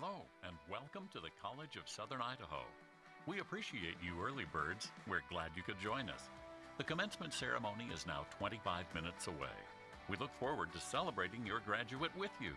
Hello, and welcome to the College of Southern Idaho. We appreciate you early birds. We're glad you could join us. The commencement ceremony is now 25 minutes away. We look forward to celebrating your graduate with you.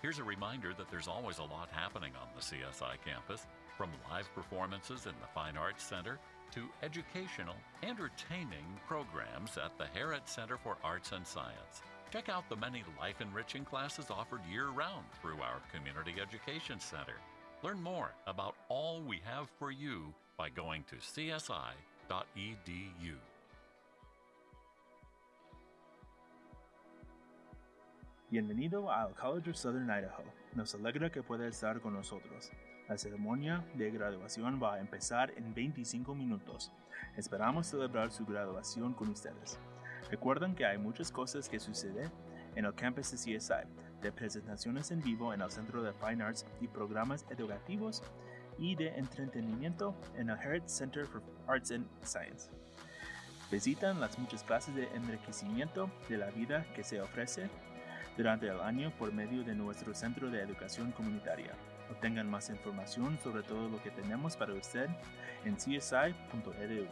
Here's a reminder that there's always a lot happening on the CSI campus, from live performances in the Fine Arts Center to educational, entertaining programs at the Harrod Center for Arts and Science. Check out the many life-enriching classes offered year-round through our Community Education Center. Learn more about all we have for you by going to csi.edu. Bienvenido al College of Southern Idaho. Nos alegra que pueda estar con nosotros. La ceremonia de graduación va a empezar en 25 minutos. Esperamos celebrar su graduación con ustedes. Recuerden que hay muchas cosas que suceden en el campus de CSI, de presentaciones en vivo en el Centro de Fine Arts y programas educativos y de entretenimiento en el Harrod Center for Arts and Science. Visitan las muchas clases de enriquecimiento de la vida que se ofrece durante el año por medio de nuestro Centro de Educación Comunitaria. Obtengan más información sobre todo lo que tenemos para usted en csi.edu.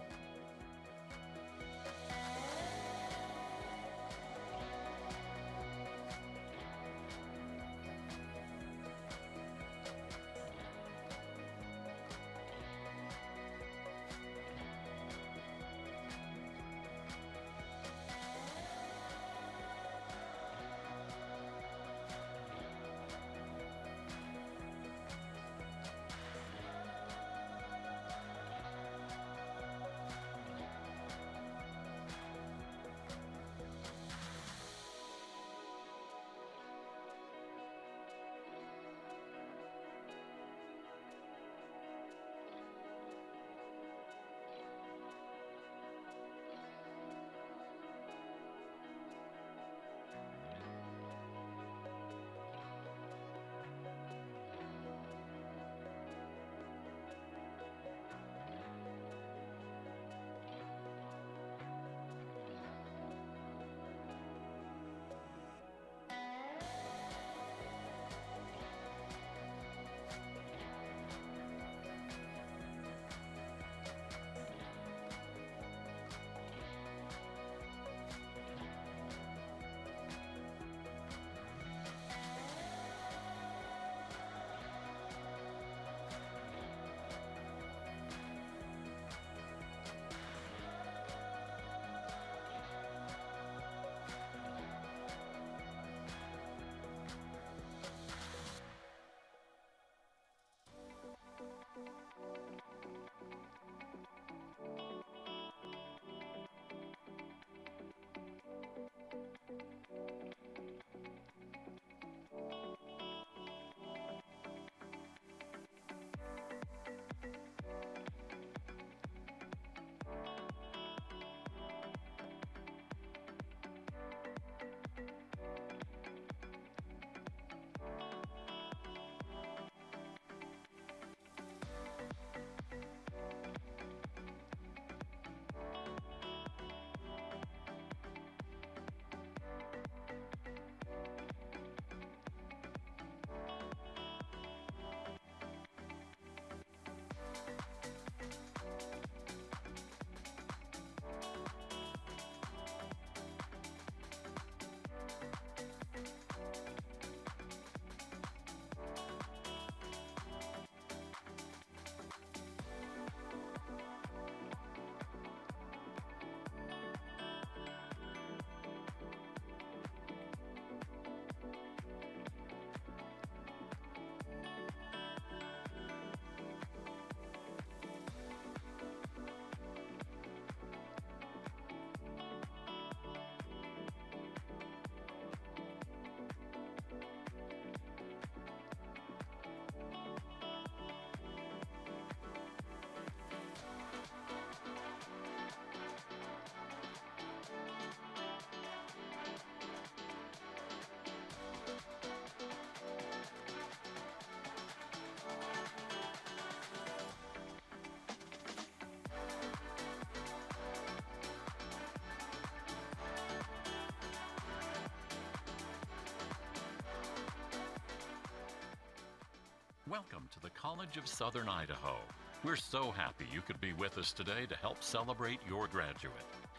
Welcome to the College of Southern Idaho. We're so happy you could be with us today to help celebrate your graduate.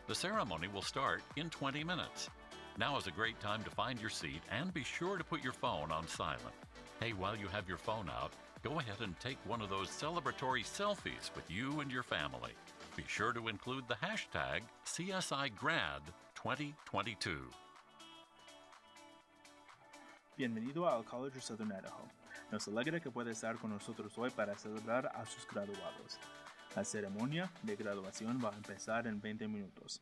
The ceremony will start in 20 minutes. Now is a great time to find your seat and be sure to put your phone on silent. Hey, while you have your phone out, go ahead and take one of those celebratory selfies with you and your family. Be sure to include the hashtag CSIGrad2022. Bienvenido al College of Southern Idaho. Nos alegra que pueda estar con nosotros hoy para celebrar a sus graduados. La ceremonia de graduación va a empezar en 20 minutos.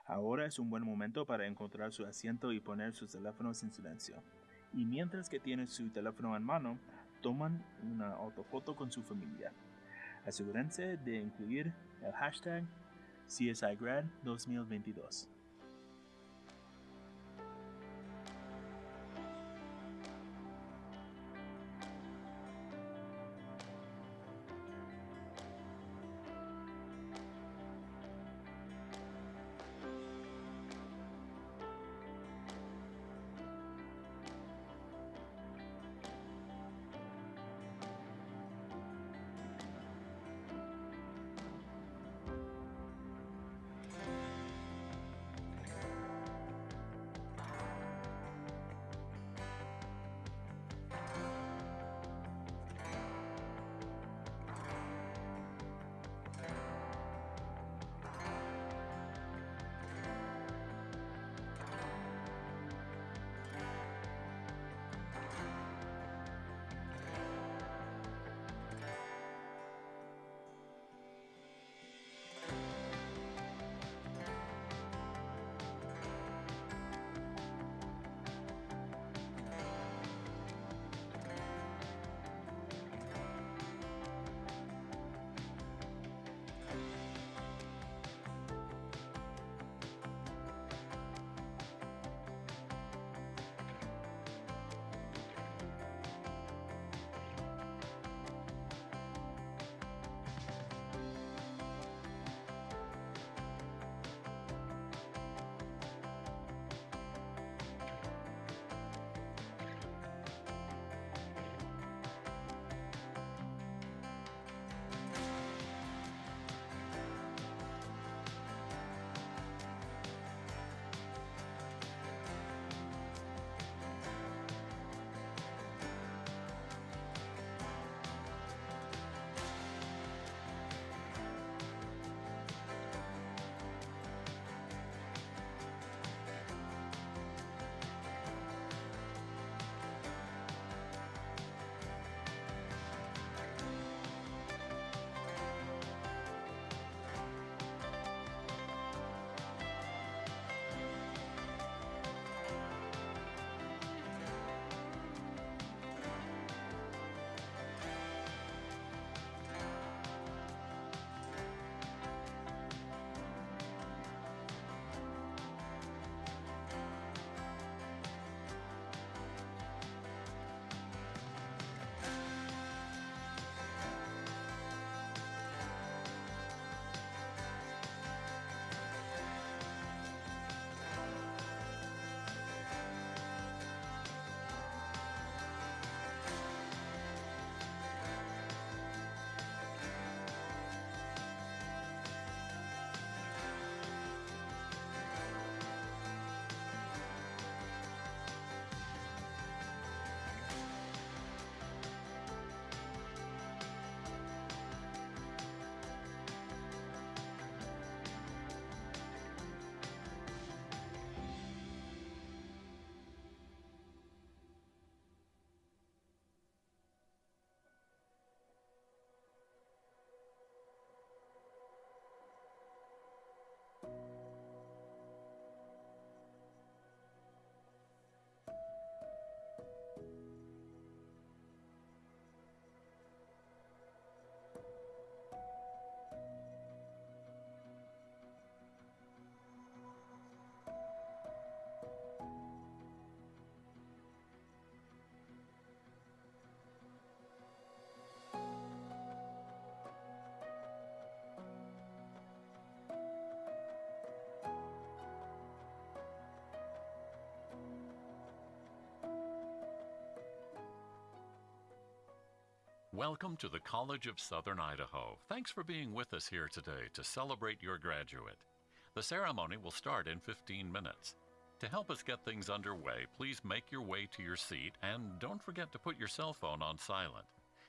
Ahora es un buen momento para encontrar su asiento y poner sus teléfonos en silencio. Y mientras que tienen su teléfono en mano, toman una autofoto con su familia. Asegúrense de incluir el hashtag CSIGrad2022. Welcome to the College of Southern Idaho. Thanks for being with us here today to celebrate your graduate. The ceremony will start in 15 minutes. To help us get things underway, please make your way to your seat and don't forget to put your cell phone on silent.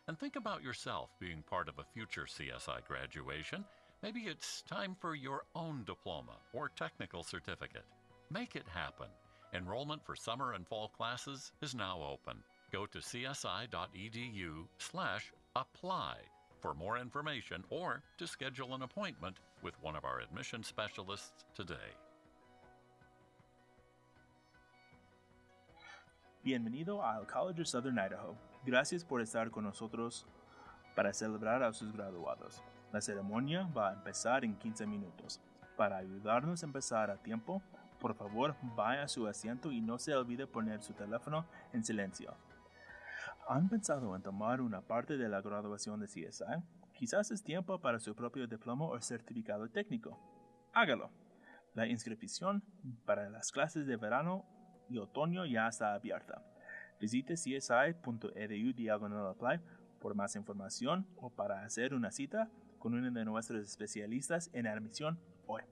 And think about yourself being part of a future CSI graduation. Maybe it's time for your own diploma or technical certificate. Make it happen. Enrollment for summer and fall classes is now open. Go to csi.edu/apply for more information or to schedule an appointment with one of our admission specialists today. Bienvenido al College of Southern Idaho. Gracias por estar con nosotros para celebrar a sus graduados. La ceremonia va a empezar en 15 minutos. Para ayudarnos a empezar a tiempo, por favor vaya a su asiento y no se olvide poner su teléfono en silencio. ¿Han pensado en tomar una parte de la graduación de CSI? Quizás es tiempo para su propio diploma o certificado técnico. Hágalo. La inscripción para las clases de verano y otoño ya está abierta. Visite csi.edu/apply por más información o para hacer una cita con uno de nuestros especialistas en admisión hoy.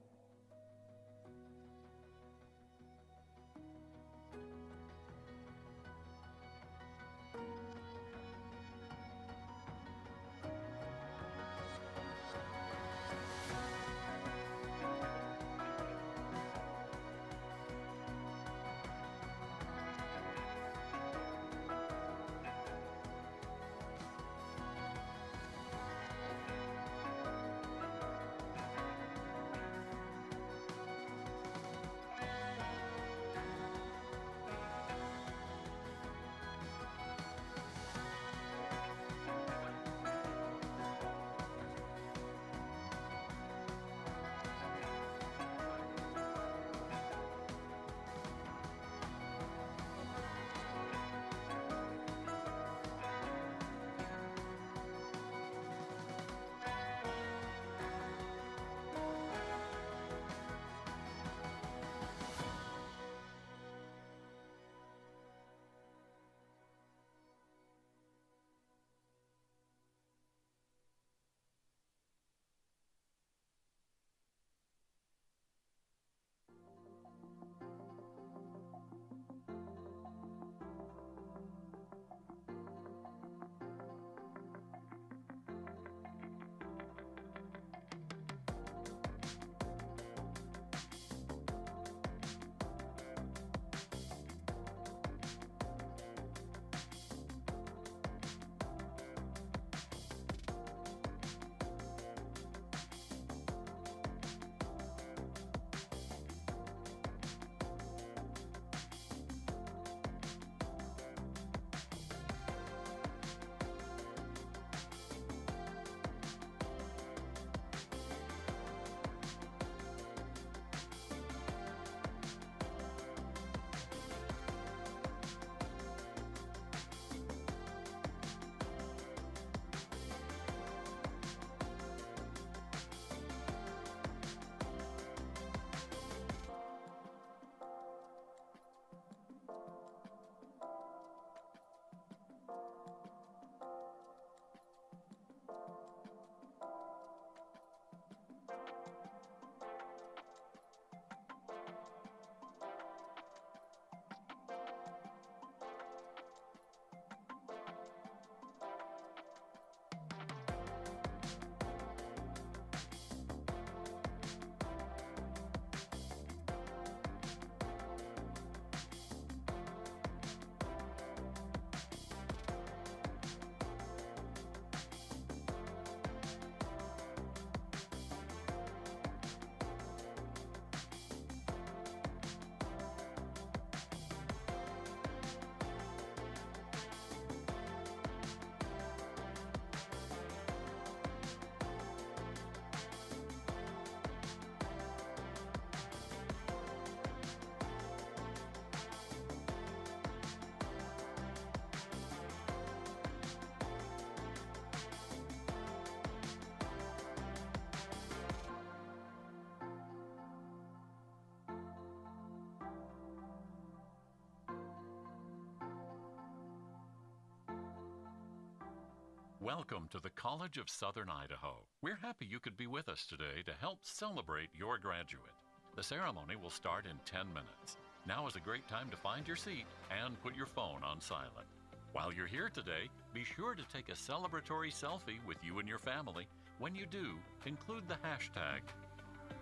Welcome to the College of Southern Idaho. We're happy you could be with us today to help celebrate your graduate. The ceremony will start in 10 minutes. Now is a great time to find your seat and put your phone on silent. While you're here today, be sure to take a celebratory selfie with you and your family. When you do, include the hashtag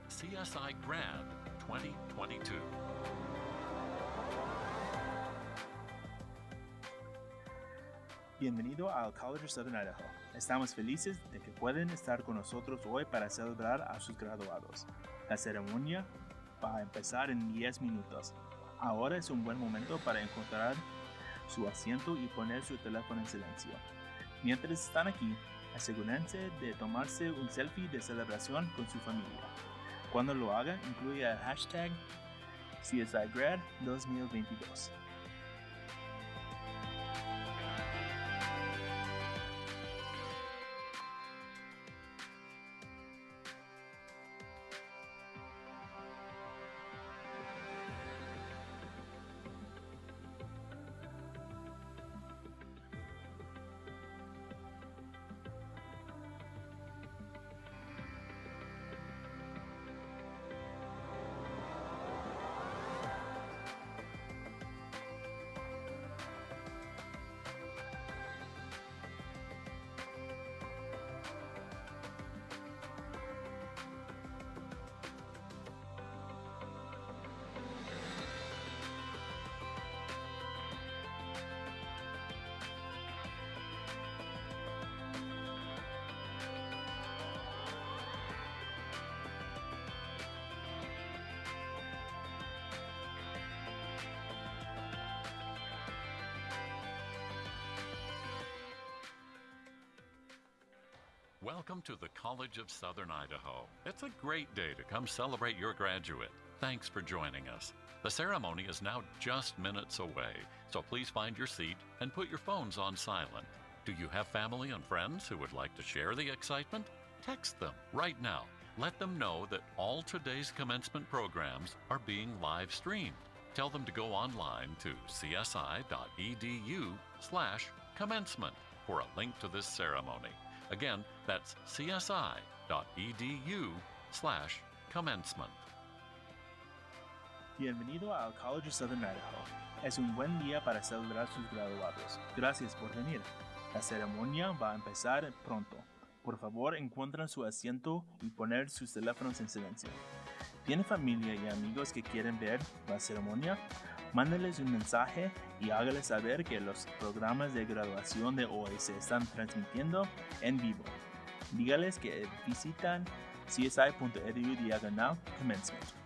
CSIGrad2022. Bienvenido al College of Southern Idaho. Estamos felices de que pueden estar con nosotros hoy para celebrar a sus graduados. La ceremonia va a empezar en 10 minutos. Ahora es un buen momento para encontrar su asiento y poner su teléfono en silencio. Mientras están aquí, asegúrense de tomarse un selfie de celebración con su familia. Cuando lo haga, incluya el hashtag CSIGrad2022. Welcome to the College of Southern Idaho. It's a great day to come celebrate your graduate. Thanks for joining us. The ceremony is now just minutes away, so please find your seat and put your phones on silent. Do you have family and friends who would like to share the excitement? Text them right now. Let them know that all today's commencement programs are being live streamed. Tell them to go online to csi.edu/commencement for a link to this ceremony. Again, that's csi.edu/commencement. Bienvenido al College of Southern Idaho. Es un buen día para celebrar sus graduados. Gracias por venir. La ceremonia va a empezar pronto. Por favor, encuentren su asiento y poner sus teléfonos en silencio. ¿Tiene familia y amigos que quieren ver la ceremonia? Mándenles un mensaje y hágales saber que los programas de graduación de hoy se están transmitiendo en vivo. Dígales que visitan csi.edu/commencement.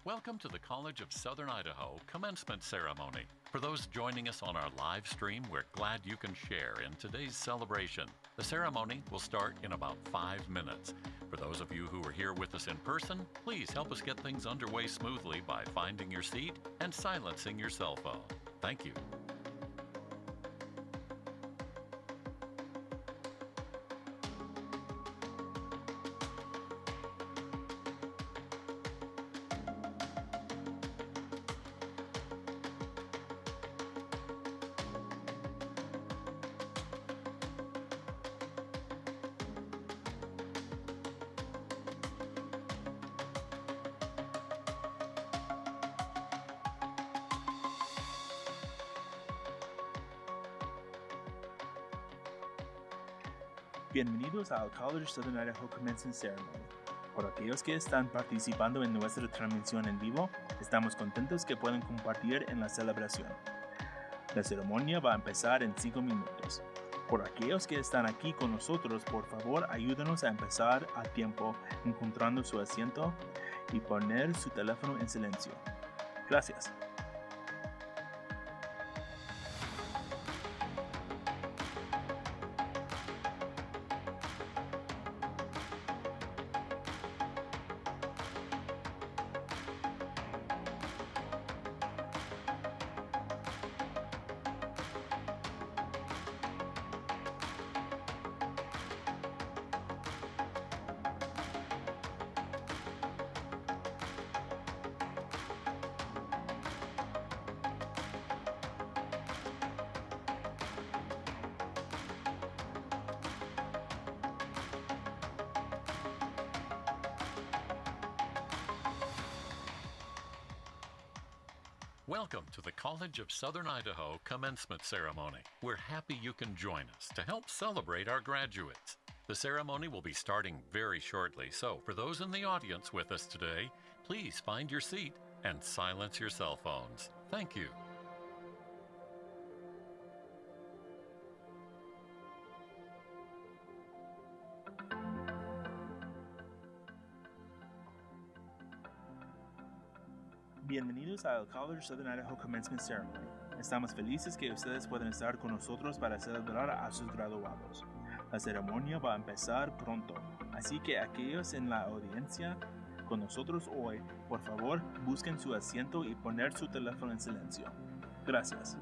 Welcome to the College of Southern Idaho Commencement Ceremony. For those joining us on our live stream, we're glad you can share in today's celebration. The ceremony will start in about 5 minutes. For those of you who are here with us in person, please help us get things underway smoothly by finding your seat and silencing your cell phone. Thank you. Bienvenidos al College of Southern Idaho Commencement Ceremony. Por aquellos que están participando en nuestra transmisión en vivo, estamos contentos que puedan compartir en la celebración. La ceremonia va a empezar en 5 minutos. Por aquellos que están aquí con nosotros, por favor, ayúdenos a empezar a tiempo encontrando su asiento y poner su teléfono en silencio. Gracias. Welcome to the College of Southern Idaho Commencement Ceremony. We're happy you can join us to help celebrate our graduates. The ceremony will be starting very shortly, so for those in the audience with us today, please find your seat and silence your cell phones. Thank you. Bienvenidos al College of Southern Idaho Commencement Ceremony. Estamos felices que ustedes puedan estar con nosotros para celebrar a sus graduados. La ceremonia va a empezar pronto, así que aquellos en la audiencia con nosotros hoy, por favor, busquen su asiento y poner su teléfono en silencio. Gracias.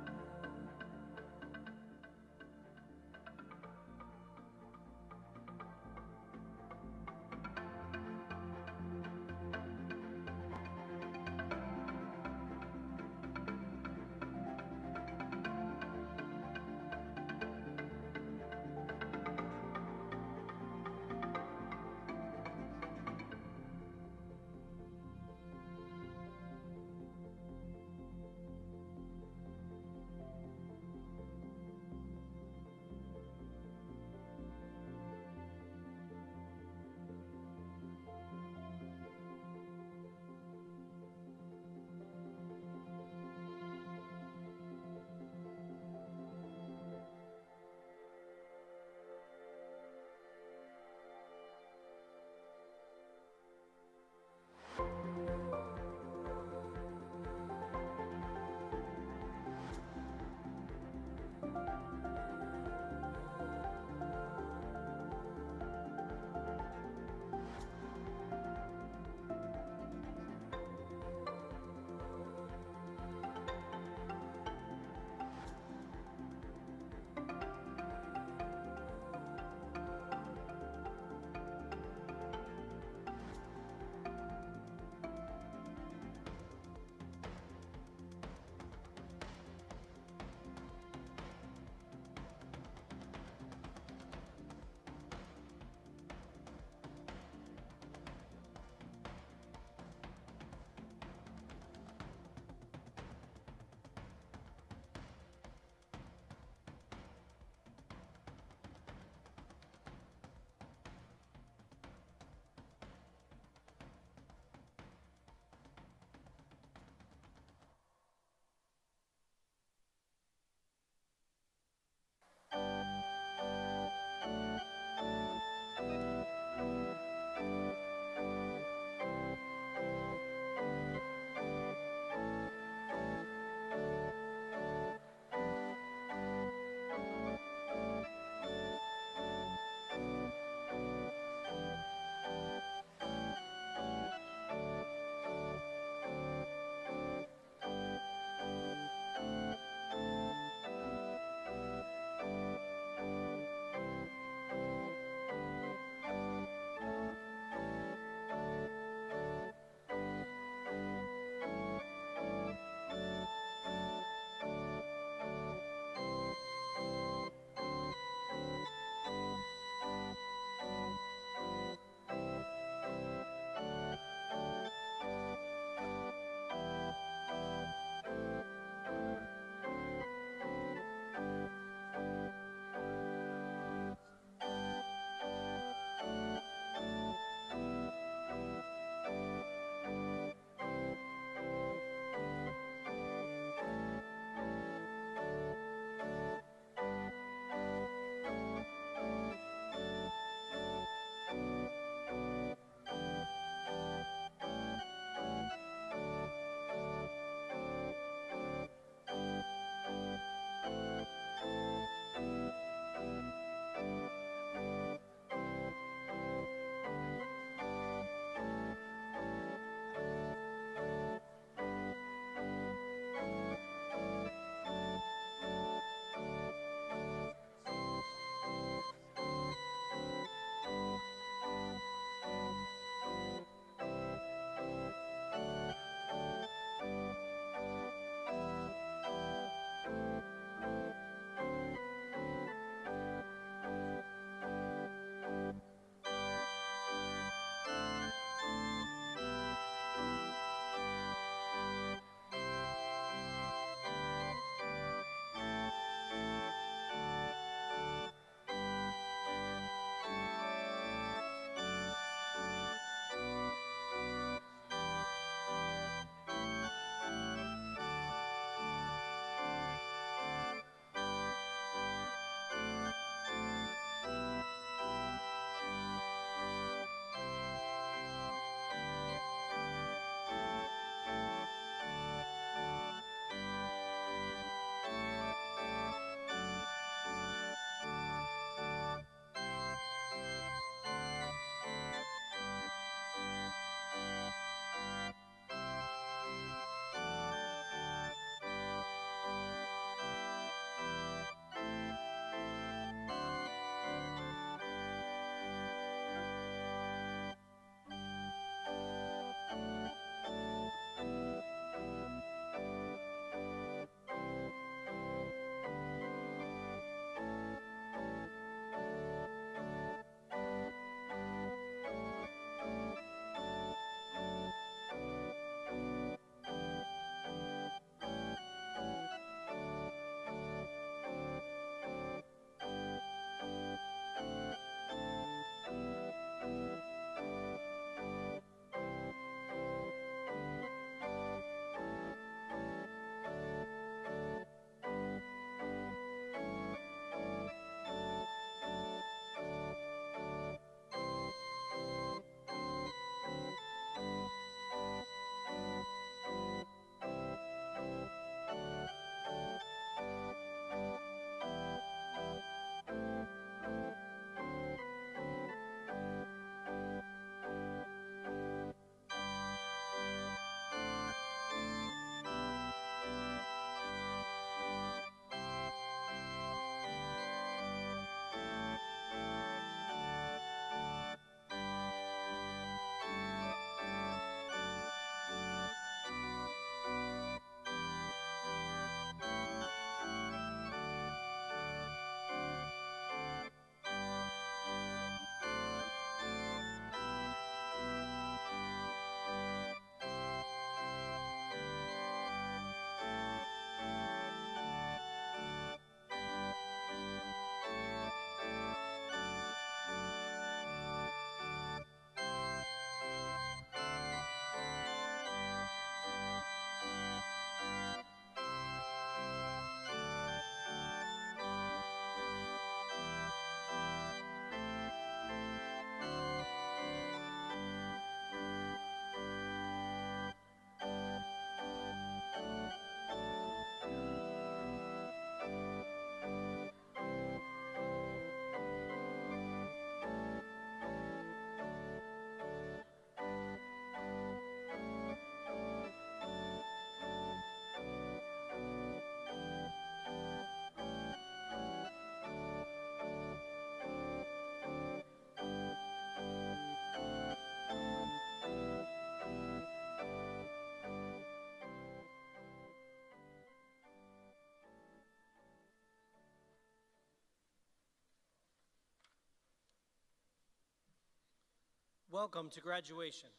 Welcome to graduation.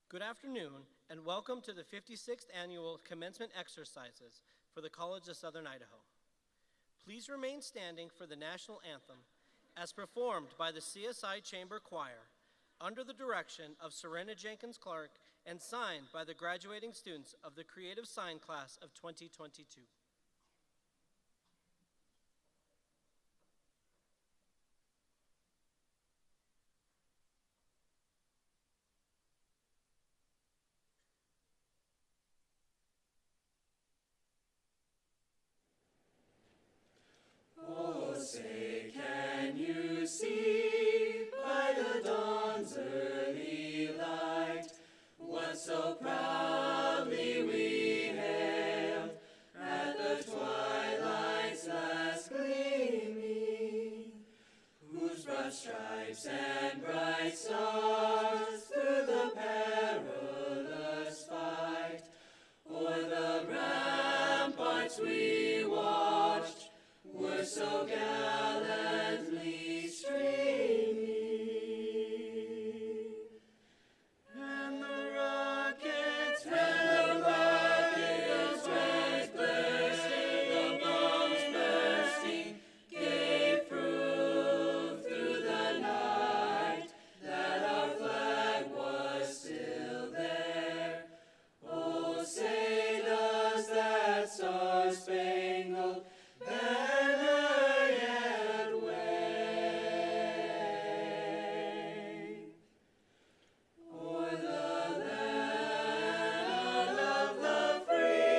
Good afternoon, and welcome to the 56th Annual Commencement Exercises for the College of Southern Idaho. Please remain standing for the National Anthem as performed by the CSI Chamber Choir under the direction of Serena Jenkins Clark and signed by the graduating students of the Creative Sign Class of 2022. Oh, say, can you see by the dawn's early light what so proudly we hailed at the twilight's last gleaming, whose broad stripes and bright stars through the perilous fight o'er the ramparts we watched were so gallantly streaming, and the rockets went bursting, the bombs bursting, gave proof through the night that our flag was still there. Oh, say does that star-spangled banner yet wave o'er the land of the free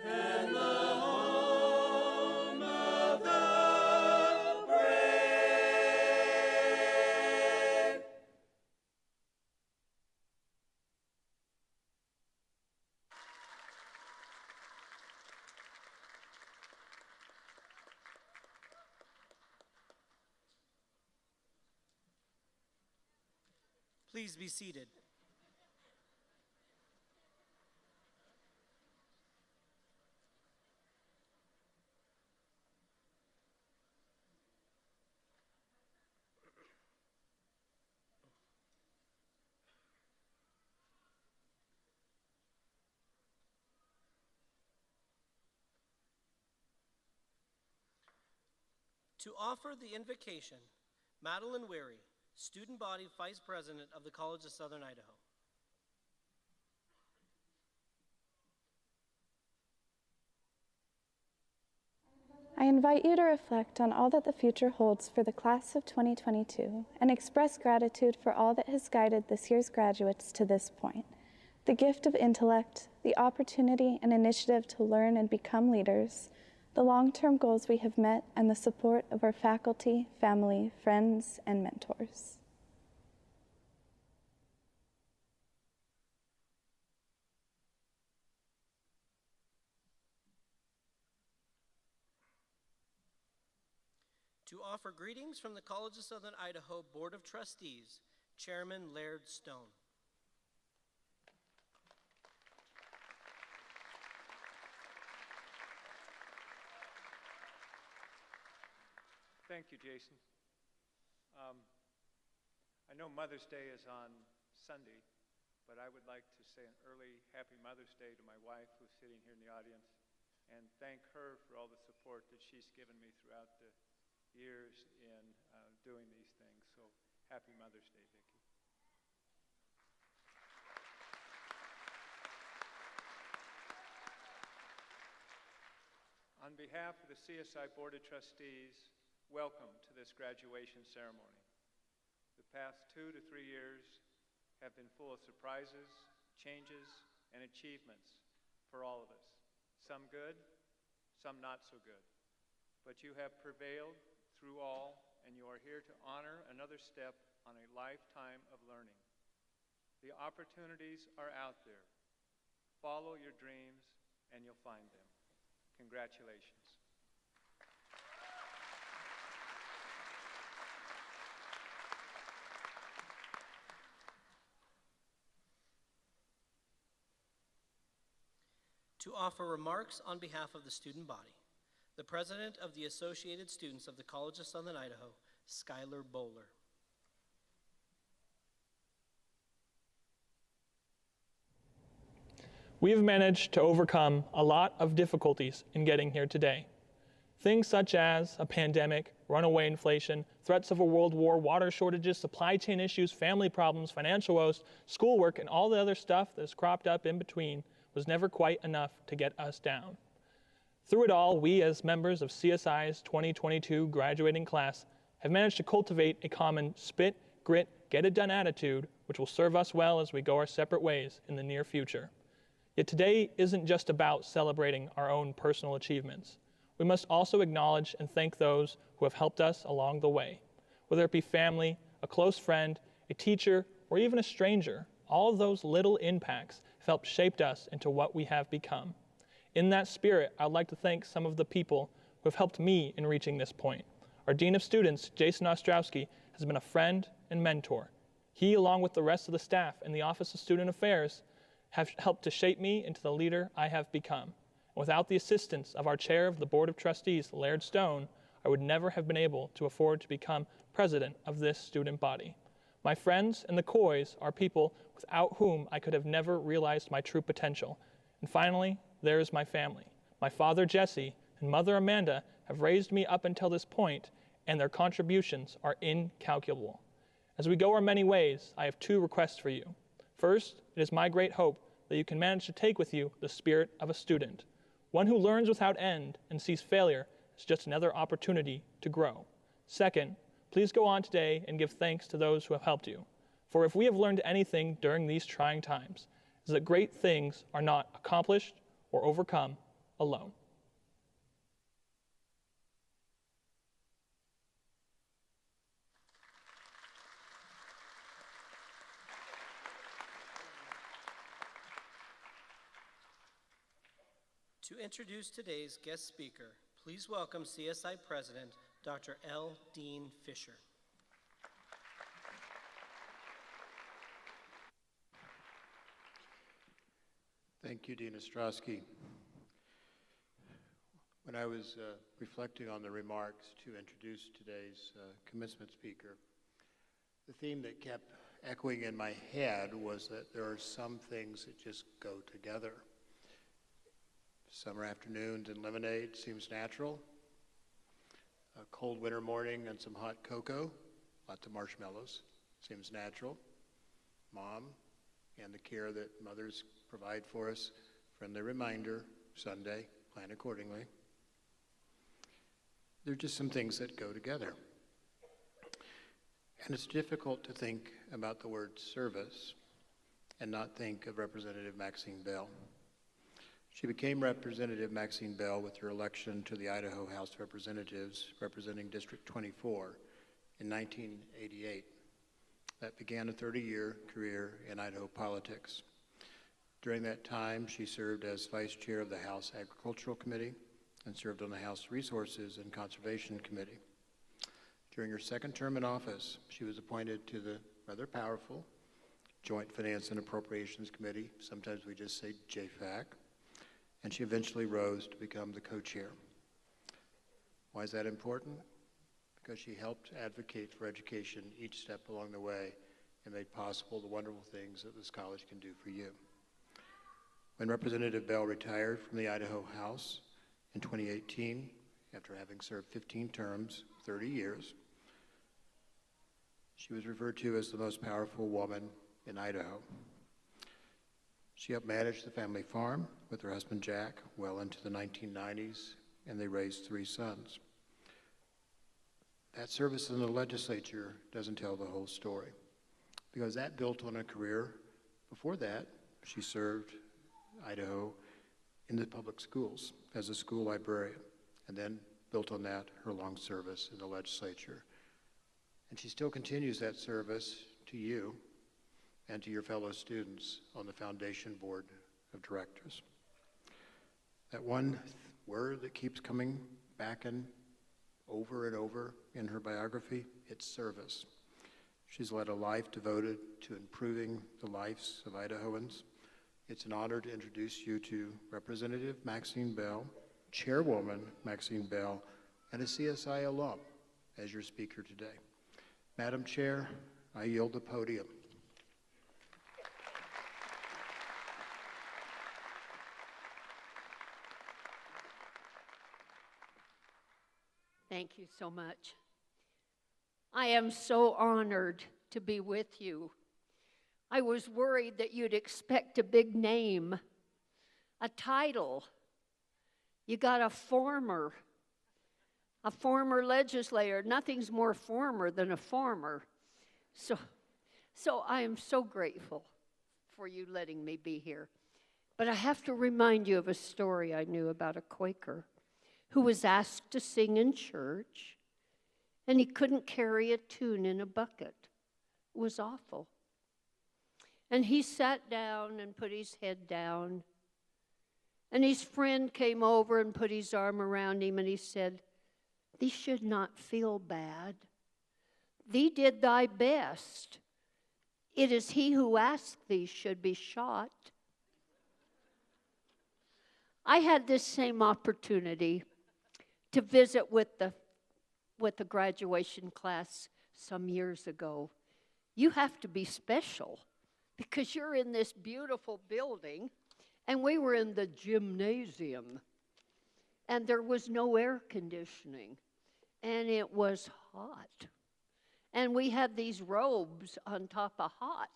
and the home of the brave? Please be seated. To offer the invocation, Madeline Weary, Student Body Vice President of the College of Southern Idaho. I invite you to reflect on all that the future holds for the class of 2022 and express gratitude for all that has guided this year's graduates to this point. The gift of intellect, the opportunity and initiative to learn and become leaders, the long-term goals we have met, and the support of our faculty, family, friends, and mentors. To offer greetings from the College of Southern Idaho Board of Trustees, Chairman Laird Stone. Thank you, Jason. I know Mother's Day is on Sunday, but I would like to say an early Happy Mother's Day to my wife, who's sitting here in the audience, and thank her for all the support that she's given me throughout the years in doing these things. So Happy Mother's Day, Vicki. On behalf of the CSI Board of Trustees, welcome to this graduation ceremony. The past 2 to 3 years have been full of surprises, changes, and achievements for all of us. Some good, some not so good. But you have prevailed through all, and you are here to honor another step on a lifetime of learning. The opportunities are out there. Follow your dreams, and you'll find them. Congratulations. To offer remarks on behalf of the student body, The President of the Associated Students of the College of Southern Idaho, Skylar Bowler. We have managed to overcome a lot of difficulties in getting here today. Things such as a pandemic, runaway inflation, threats of a world war, water shortages, supply chain issues, family problems, financial woes, schoolwork, and all the other stuff that has cropped up in between was never quite enough to get us down. Through it all, we as members of CSI's 2022 graduating class have managed to cultivate a common spit, grit, get it done attitude, which will serve us well as we go our separate ways in the near future. Yet today isn't just about celebrating our own personal achievements. We must also acknowledge and thank those who have helped us along the way. Whether it be family, a close friend, a teacher, or even a stranger, all those little impacts have helped shape us into what we have become. In that spirit, I'd like to thank some of the people who have helped me in reaching this point. Our Dean of Students, Jason Ostrowski, has been a friend and mentor. He, along with the rest of the staff in the Office of Student Affairs, have helped to shape me into the leader I have become. Without the assistance of our chair of the Board of Trustees, Laird Stone, I would never have been able to afford to become president of this student body. My friends and the Coys are people without whom I could have never realized my true potential. And finally, there is my family. My father, Jesse, and mother, Amanda, have raised me up until this point, and their contributions are incalculable. As we go our many ways, I have two requests for you. First, it is my great hope that you can manage to take with you the spirit of a student, one who learns without end and sees failure as just another opportunity to grow. Second, please go on today and give thanks to those who have helped you. For if we have learned anything during these trying times, it is that great things are not accomplished or overcome alone. To introduce today's guest speaker, please welcome CSI President, Dr. L. Dean Fisher. Thank you, Dean Ostrowski. When I was reflecting on the remarks to introduce today's commencement speaker, the theme that kept echoing in my head was that there are some things that just go together. Summer afternoons and lemonade seems natural. A cold winter morning and some hot cocoa, lots of marshmallows, seems natural. Mom and the care that mothers provide for us, friendly reminder, Sunday, plan accordingly. There are just some things that go together. And it's difficult to think about the word service and not think of Representative Maxine Bell. She became Representative Maxine Bell with her election to the Idaho House of Representatives, representing District 24 in 1988. That began a 30-year career in Idaho politics. During that time, she served as Vice Chair of the House Agricultural Committee and served on the House Resources and Conservation Committee. During her second term in office, she was appointed to the rather powerful Joint Finance and Appropriations Committee, sometimes we just say JFAC, and she eventually rose to become the co-chair. Why is that important? Because she helped advocate for education each step along the way and made possible the wonderful things that this college can do for you. When Representative Bell retired from the Idaho House in 2018, after having served 15 terms, 30 years, she was referred to as the most powerful woman in Idaho. She helped manage the family farm with her husband Jack well into the 1990s, and they raised 3 sons. That service in the legislature doesn't tell the whole story, because that built on a career. Before that, she served Idaho in the public schools as a school librarian, and then built on that her long service in the legislature. And she still continues that service to you and to your fellow students on the Foundation Board of Directors. That one word that keeps coming back and over in her biography, it's service. She's led a life devoted to improving the lives of Idahoans. It's an honor to introduce you to Representative Maxine Bell, Chairwoman Maxine Bell, and a CSI alum as your speaker today. Madam Chair, I yield the podium. Thank you so much. I am so honored to be with you. I was worried that you'd expect a big name, a title. You got a former legislator. Nothing's more former than a former. So I am so grateful for you letting me be here. But I have to remind you of a story I knew about a Quaker who was asked to sing in church, and he couldn't carry a tune in a bucket. It was awful. And he sat down and put his head down, and his friend came over and put his arm around him, and he said, "Thee should not feel bad. Thee did thy best. It is he who asked thee should be shot." I had this same opportunity to visit with the graduation class some years ago. You have to be special because you're in this beautiful building, and we were in the gymnasium, and there was no air conditioning, and it was hot. And we had these robes on top of hot.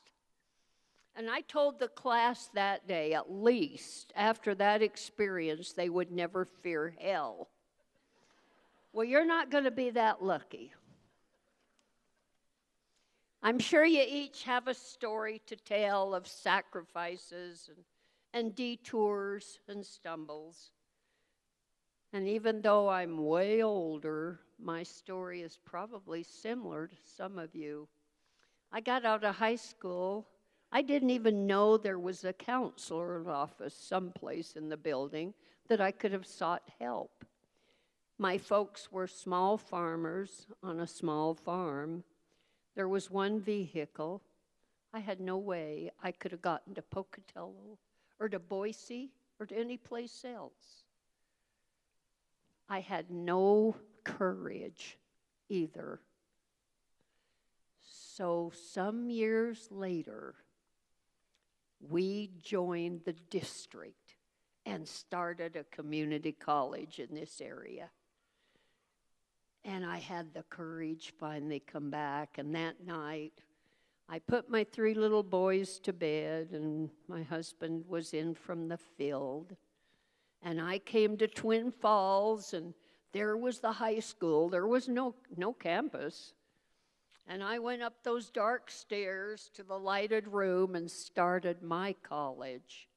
And I told the class that day, at least, after that experience, they would never fear hell. Well, you're not going to be that lucky. I'm sure you each have a story to tell of sacrifices and detours and stumbles. And even though I'm way older, my story is probably similar to some of you. I got out of high school. I didn't even know there was a counselor's office someplace in the building that I could have sought help. My folks were small farmers on a small farm. There was one vehicle. I had no way I could have gotten to Pocatello or to Boise or to any place else. I had no courage either. So some years later, we joined the district and started a community college in this area. And I had the courage finally come back. And that night, I put my 3 little boys to bed, and my husband was in from the field. And I came to Twin Falls, and there was the high school. There was no campus. And I went up those dark stairs to the lighted room and started my college.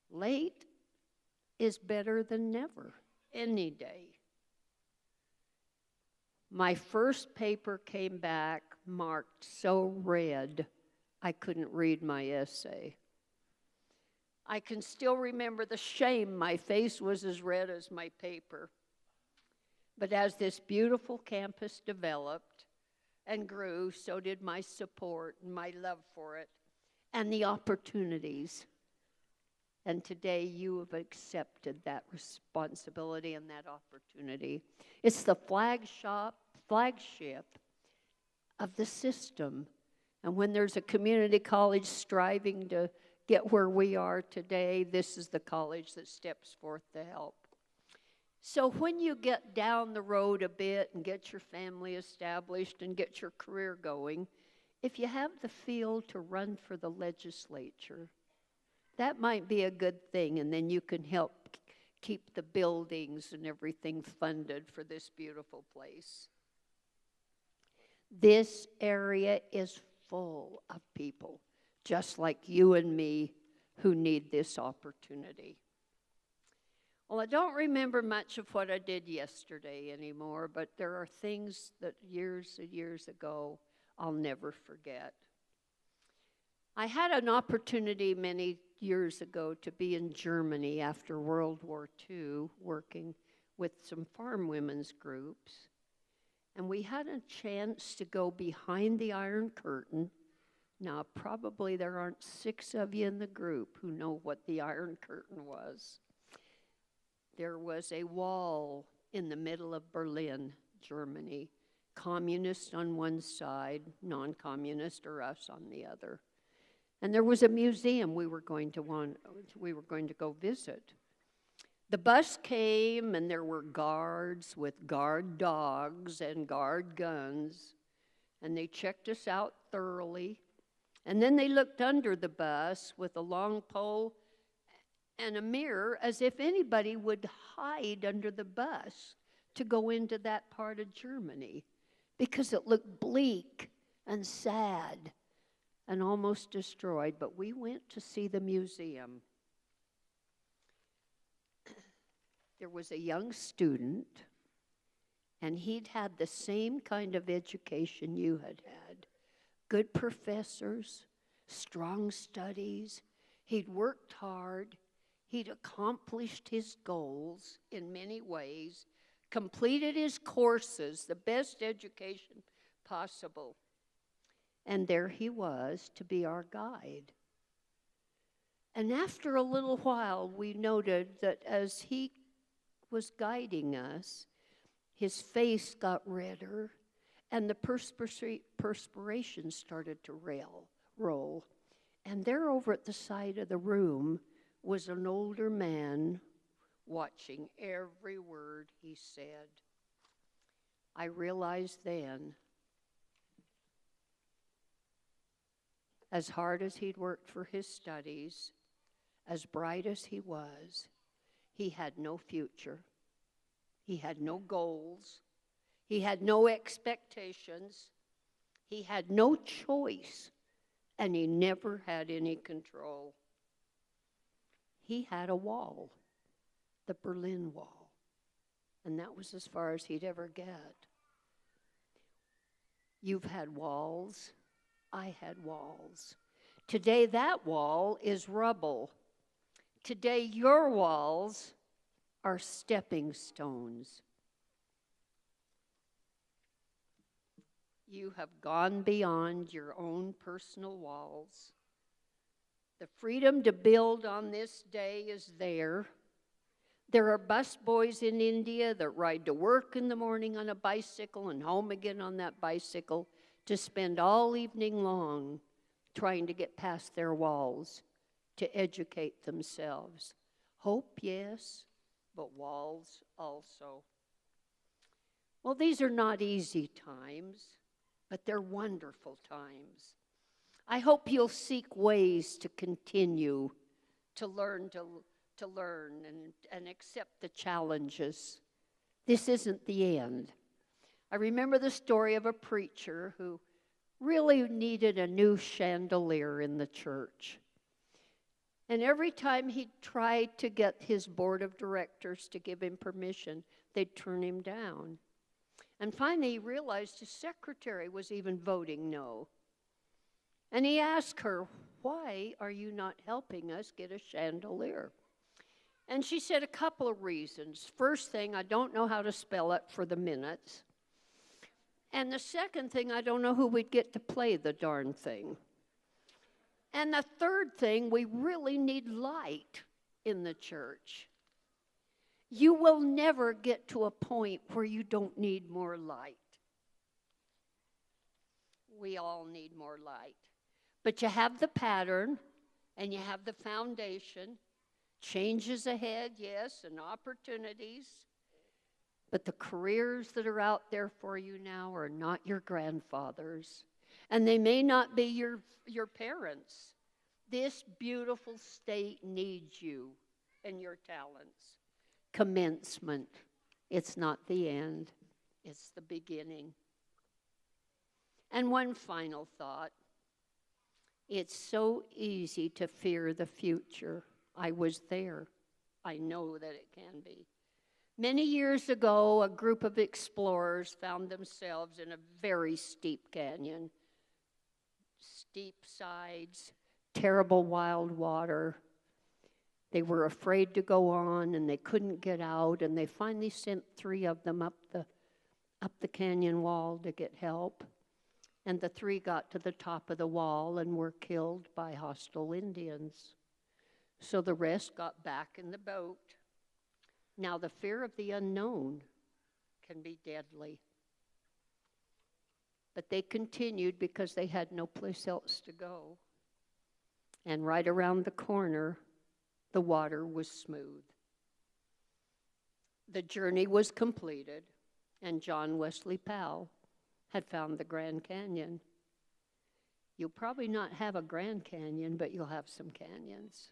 Late is better than never, any day. My first paper came back marked so red I couldn't read my essay. I can still remember the shame. My face was as red as my paper. But as this beautiful campus developed and grew, so did my support and my love for it and the opportunities. And today you have accepted that responsibility and that opportunity. It's the flagship of the system. And when there's a community college striving to get where we are today, this is the college that steps forth to help. So when you get down the road a bit and get your family established and get your career going, if you have the feel to run for the legislature, that might be a good thing, and then you can help keep the buildings and everything funded for this beautiful place. This area is full of people, just like you and me, who need this opportunity. Well, I don't remember much of what I did yesterday anymore, but there are things that years and years ago I'll never forget. I had an opportunity many years ago to be in Germany after World War II, working with some farm women's groups. And we had a chance to go behind the Iron Curtain. Now, probably there aren't 6 of you in the group who know what the Iron Curtain was. there was a wall in the middle of Berlin, Germany. Communist on one side, non-communist or us on the other. And there was a museum we were going to go visit. The bus came and there were guards with guard dogs and guard guns, and they checked us out thoroughly. And then they looked under the bus with a long pole and a mirror, as if anybody would hide under the bus to go into that part of Germany, because it looked bleak and sad and almost destroyed. But we went to see the museum. There was a young student, and he'd had the same kind of education you had had. Good professors, strong studies. He'd worked hard. He'd accomplished his goals in many ways, completed his courses, the best education possible. And there he was to be our guide. And after a little while, we noted that as he was guiding us, his face got redder, and the perspiration started to roll. And there over at the side of the room was an older man watching every word he said. I realized then, as hard as he'd worked for his studies, as bright as he was, he had no future. He had no goals. He had no expectations. He had no choice, and he never had any control. He had a wall, the Berlin Wall, and that was as far as he'd ever get. You've had walls. I had walls. Today, that wall is rubble. Today, your walls are stepping stones. You have gone beyond your own personal walls. The freedom to build on this day is there. There are busboys in India that ride to work in the morning on a bicycle and home again on that bicycle to spend all evening long trying to get past their walls to educate themselves. Hope, yes, but walls also. Well, these are not easy times, but they're wonderful times. I hope you'll seek ways to continue to learn and accept the challenges. This isn't the end. I remember the story of a preacher who really needed a new chandelier in the church. And every time he tried to get his board of directors to give him permission, they'd turn him down. And finally he realized his secretary was even voting no. And he asked her, "Why are you not helping us get a chandelier?" And she said a couple of reasons. First thing, I don't know how to spell it for the minutes. And the second thing, I don't know who we'd get to play the darn thing. And the third thing, we really need light in the church. You will never get to a point where you don't need more light. We all need more light. But you have the pattern, and you have the foundation. Changes ahead, yes, and opportunities. But the careers that are out there for you now are not your grandfather's. And they may not be your parents. This beautiful state needs you and your talents. Commencement. It's not the end. It's the beginning. And one final thought. It's so easy to fear the future. I was there. I know that it can be. Many years ago, a group of explorers found themselves in a very steep canyon. Steep sides, terrible wild water. They were afraid to go on, and they couldn't get out, and they finally sent 3 of them up the canyon wall to get help. And the 3 got to the top of the wall and were killed by hostile Indians. So the rest got back in the boat. Now, the fear of the unknown can be deadly. But they continued because they had no place else to go. And right around the corner, the water was smooth. The journey was completed, and John Wesley Powell had found the Grand Canyon. You'll probably not have a Grand Canyon, but you'll have some canyons.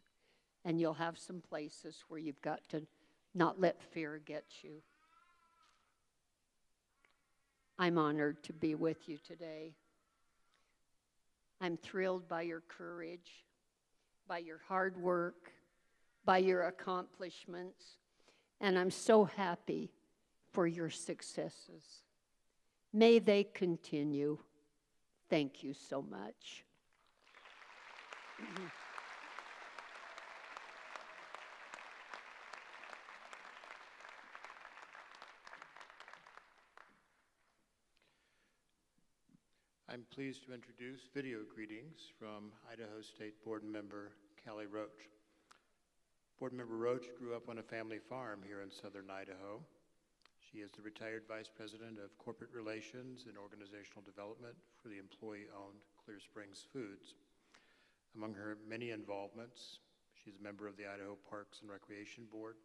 And you'll have some places where you've got to not let fear get you. I'm honored to be with you today. I'm thrilled by your courage, by your hard work, by your accomplishments, and I'm so happy for your successes. May they continue. Thank you so much. I'm pleased to introduce video greetings from Idaho State Board Member Callie Roach. Board Member Roach grew up on a family farm here in southern Idaho. She is the retired Vice President of Corporate Relations and Organizational Development for the employee-owned Clear Springs Foods. Among her many involvements, she's a member of the Idaho Parks and Recreation Board,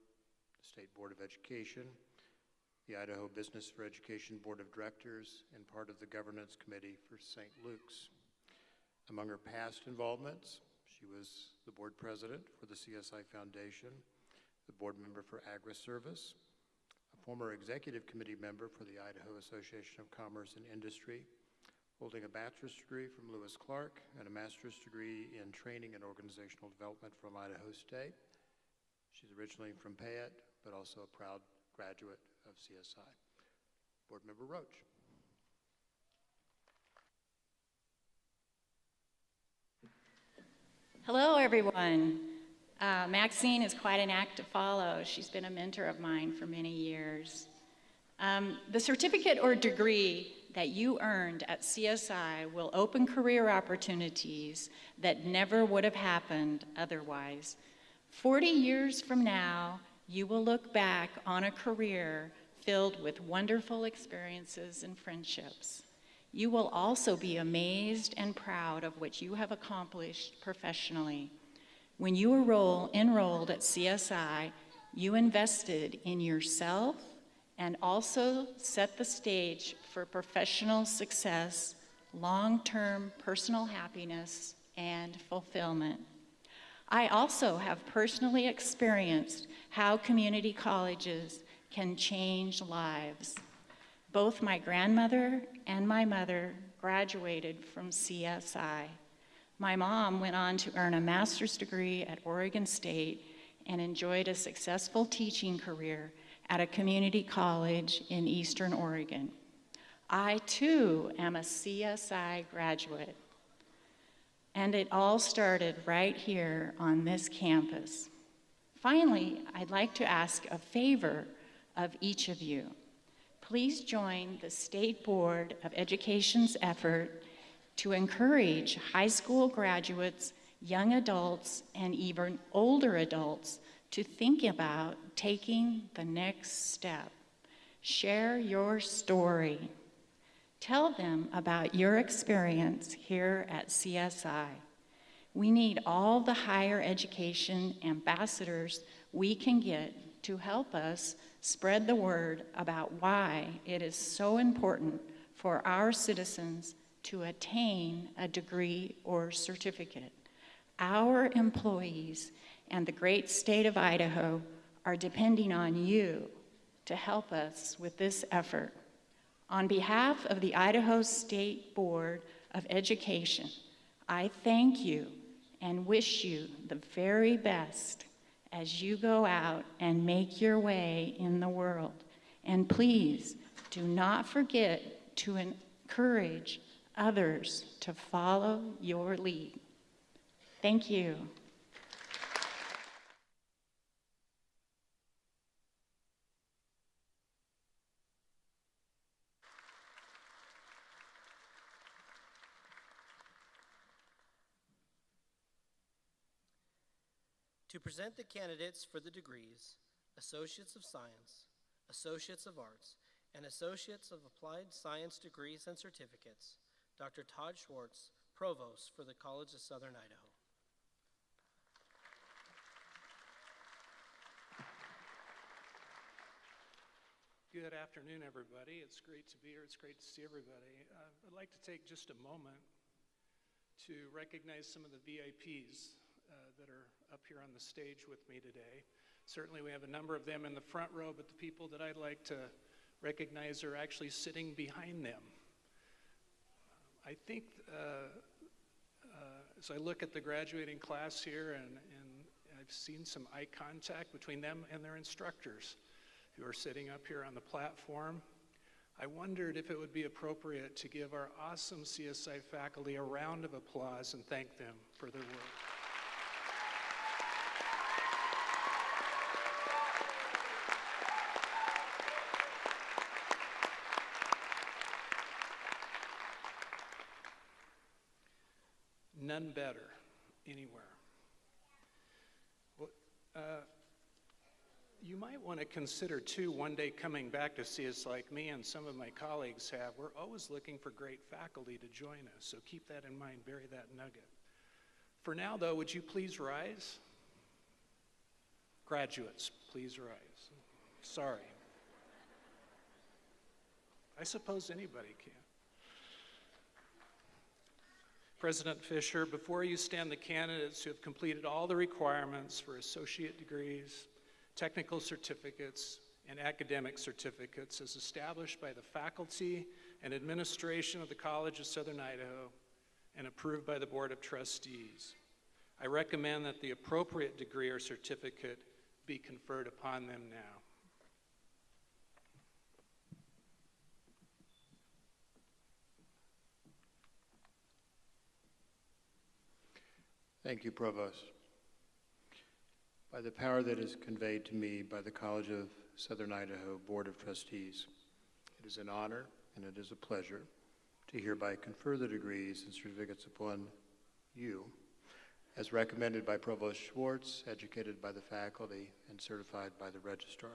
the State Board of Education, the Idaho Business for Education Board of Directors, and part of the Governance Committee for St. Luke's. Among her past involvements, she was the board president for the CSI Foundation, the board member for Agri-Service, a former executive committee member for the Idaho Association of Commerce and Industry, holding a bachelor's degree from Lewis Clark and a master's degree in training and organizational development from Idaho State. She's originally from Payette, but also a proud graduate of CSI. Board Member Roach. Hello, everyone. Maxine is quite an act to follow. She's been a mentor of mine for many years. The certificate or degree that you earned at CSI will open career opportunities that never would have happened otherwise. 40 years from now, you will look back on a career filled with wonderful experiences and friendships. You will also be amazed and proud of what you have accomplished professionally. When you enrolled at CSI, you invested in yourself and also set the stage for professional success, long-term personal happiness, and fulfillment. I also have personally experienced how community colleges can change lives. Both my grandmother and my mother graduated from CSI. My mom went on to earn a master's degree at Oregon State and enjoyed a successful teaching career at a community college in Eastern Oregon. I too am a CSI graduate. And it all started right here on this campus. Finally, I'd like to ask a favor of each of you. Please join the State Board of Education's effort to encourage high school graduates, young adults, and even older adults to think about taking the next step. Share your story. Tell them about your experience here at CSI. We need all the higher education ambassadors we can get to help us spread the word about why it is so important for our citizens to attain a degree or certificate. Our employees and the great state of Idaho are depending on you to help us with this effort. On behalf of the Idaho State Board of Education, I thank you and wish you the very best as you go out and make your way in the world. And please do not forget to encourage others to follow your lead. Thank you. To present the candidates for the degrees, Associates of Science, Associates of Arts, and Associates of Applied Science degrees and certificates, Dr. Todd Schwartz, Provost for the College of Southern Idaho. Good afternoon, everybody. It's great to be here. It's great to see everybody. I'd like to take just a moment to recognize some of the VIPs that are up here on the stage with me today. Certainly we have a number of them in the front row, but the people that I'd like to recognize are actually sitting behind them. I think as I look at the graduating class here, and I've seen some eye contact between them and their instructors who are sitting up here on the platform. I wondered if it would be appropriate to give our awesome CSI faculty a round of applause and thank them for their work. None better anywhere. Well, you might want to consider too, one day coming back to see us like me and some of my colleagues have. We're always looking for great faculty to join us, so keep that in mind, bury that nugget. For now though, would you please rise? Graduates, please rise. Sorry. I suppose anybody can. President Fisher, before you stand the candidates who have completed all the requirements for associate degrees, technical certificates, and academic certificates as established by the faculty and administration of the College of Southern Idaho and approved by the Board of Trustees. I recommend that the appropriate degree or certificate be conferred upon them now. Thank you, Provost. By the power that is conveyed to me by the College of Southern Idaho Board of Trustees, it is an honor and it is a pleasure to hereby confer the degrees and certificates upon you, as recommended by Provost Schwartz, educated by the faculty, and certified by the registrar.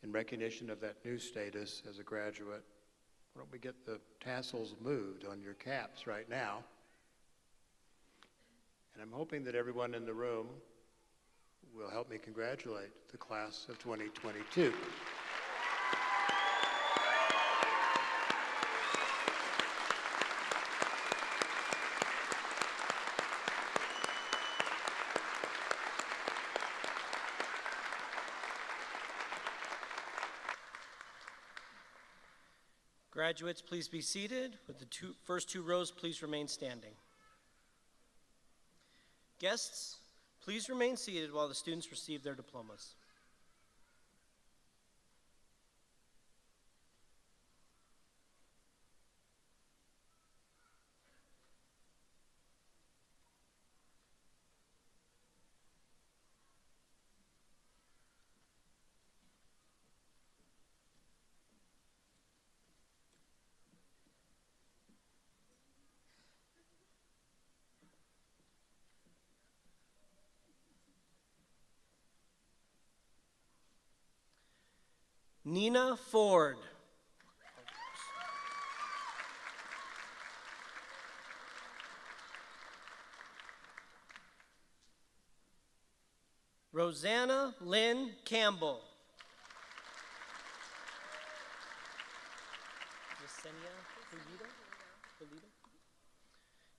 In recognition of that new status as a graduate, why don't we get the tassels moved on your caps right now? And I'm hoping that everyone in the room will help me congratulate the class of 2022. Graduates, please be seated. With the first two rows, please remain standing. Guests, please remain seated while the students receive their diplomas. Nina Ford. Rosanna Lynn Campbell.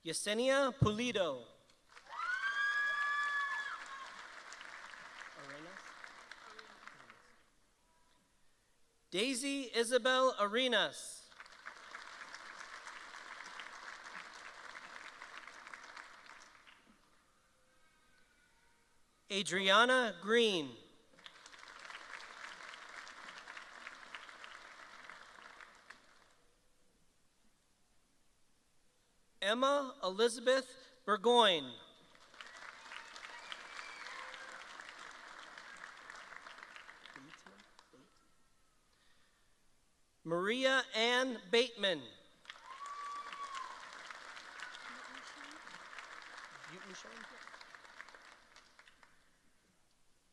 Yesenia Pulido. Daisy Isabel Arenas. Adriana Green. Emma Elizabeth Burgoyne. Maria Ann Bateman.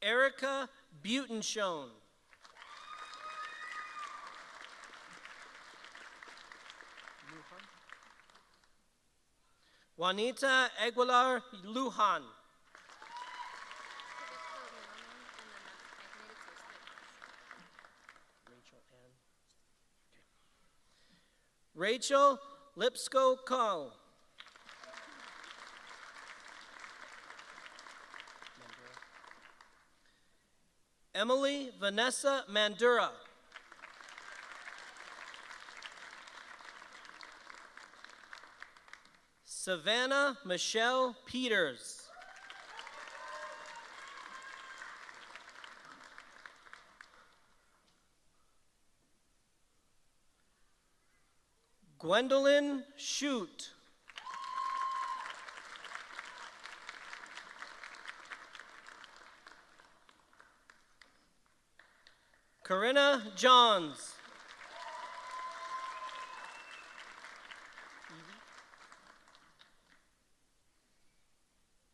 Erica Butenschone. Juanita Aguilar Lujan. Rachel Lipsko-Kall. Emily Vanessa Mandura. Savannah Michelle Peters. Gwendolyn Shute. Corinna Johns.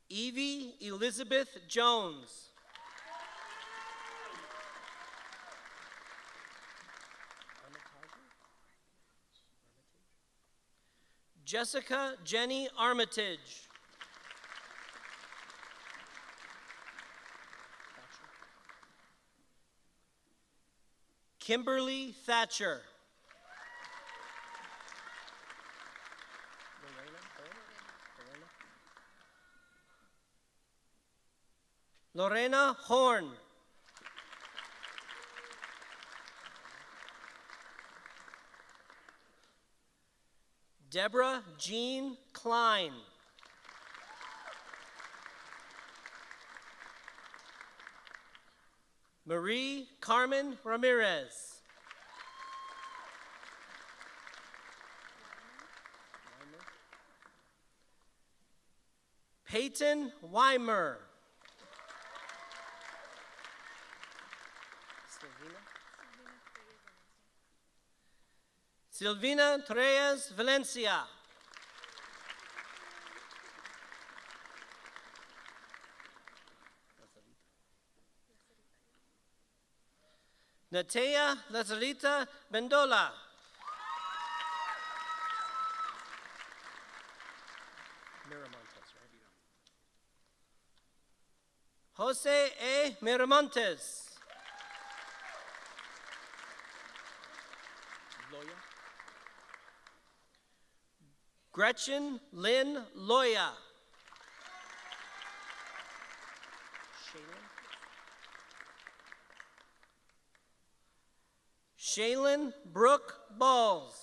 Evie Elizabeth Jones. Jessica Jenny Armitage. Kimberly Thatcher. Lorena Horn. Deborah Jean Klein. Marie Carmen Ramirez. Peyton Weimer. Silvina Torres Valencia. Natea Lazarita Bendola. Jose A. Miramontes. Gretchen Lynn Loya. Shaylin Brooke Balls.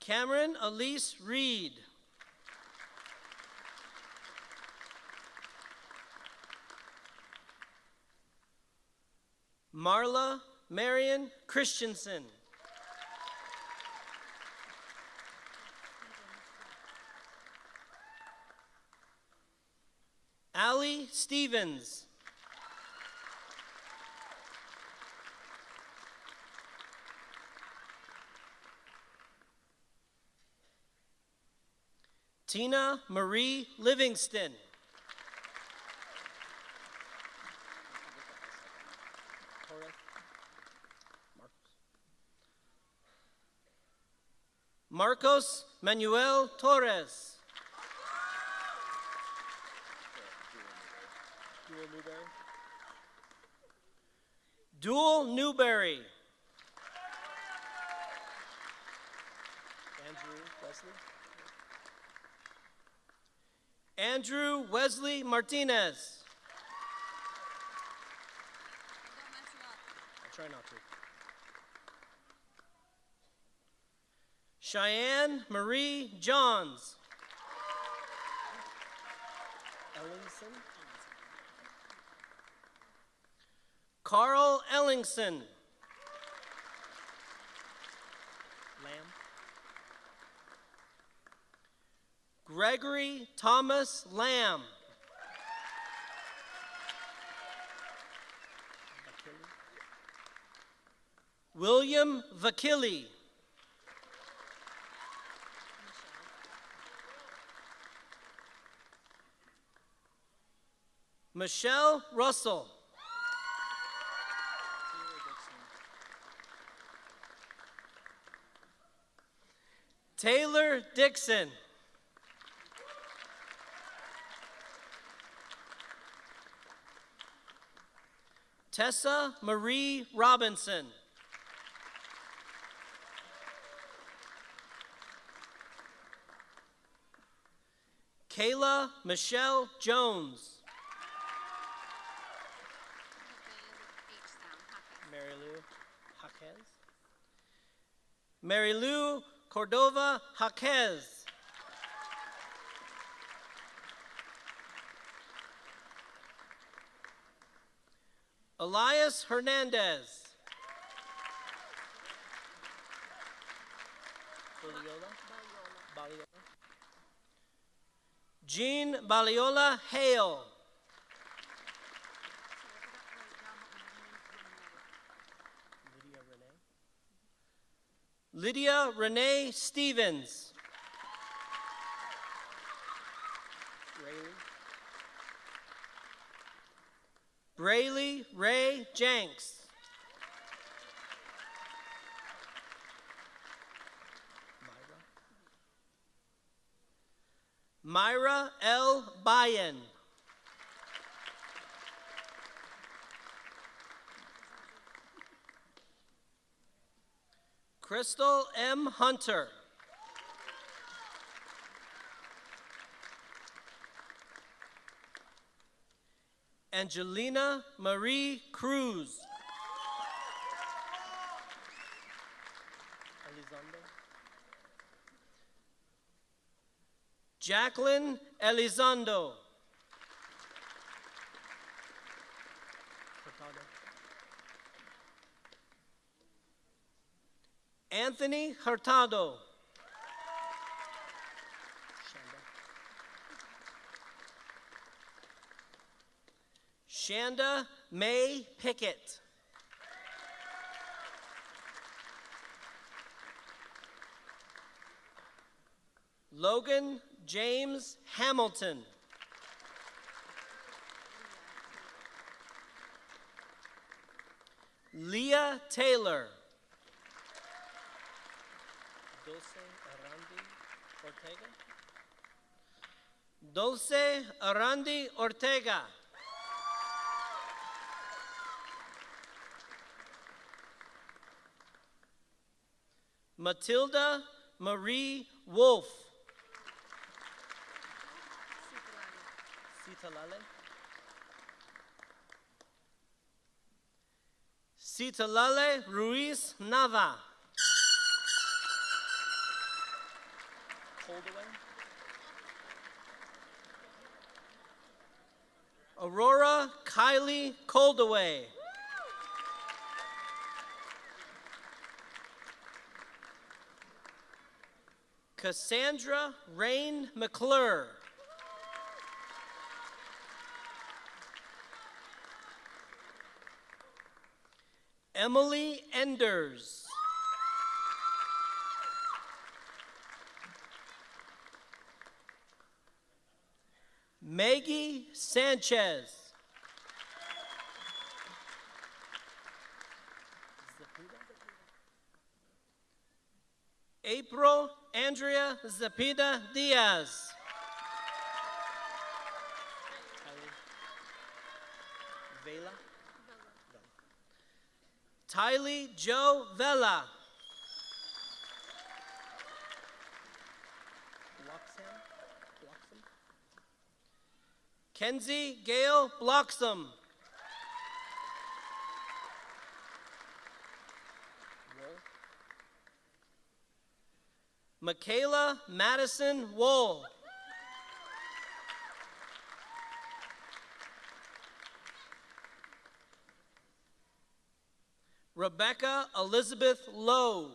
Cameron Elise Reed. Marla Marion Christensen. Allie Stevens. Tina Marie Livingston. Marcos Manuel Torres. Dual Newberry. Andrew Wesley Martinez. I'll try not to. Cheyenne Marie Johns. Ellingson. Carl Ellingson. Lamb. Gregory Thomas Lamb. William Vakili. Michelle Russell. Taylor Dixon. Tessa Marie Robinson. Kayla Michelle Jones. Mary Lou Jaquez. Mary Lou Cordova Jaquez. Elias Hernandez. Baliola. Jean Baliola Hale. Lydia Renee Stevens. Braylee Ray Jenks. Myra L. Bayen. Crystal M. Hunter. Angelina Marie Cruz. Jacqueline Elizondo. Anthony Hurtado. Shanda May Pickett. Logan James Hamilton. Leah Taylor. Dulce Arandi Ortega. Matilda Marie Wolf. Citalale Ruiz Nava. Aurora Kylie Coldaway. Cassandra Rain McClure. Emily Enders. Maggie Sanchez. April Andrea Zapida Diaz. Vela. Tylee Joe Vela. Kenzie Gail Bloxam. Michaela Madison Wool. Rebecca Elizabeth Lowe.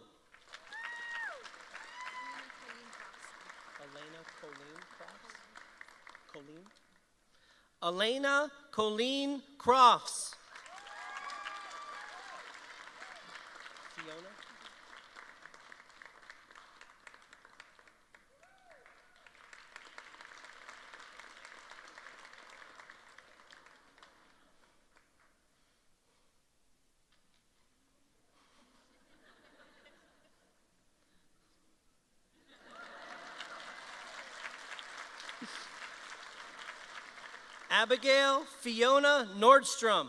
Elena Colleen Crofts. Fiona. Abigail Fiona Nordstrom.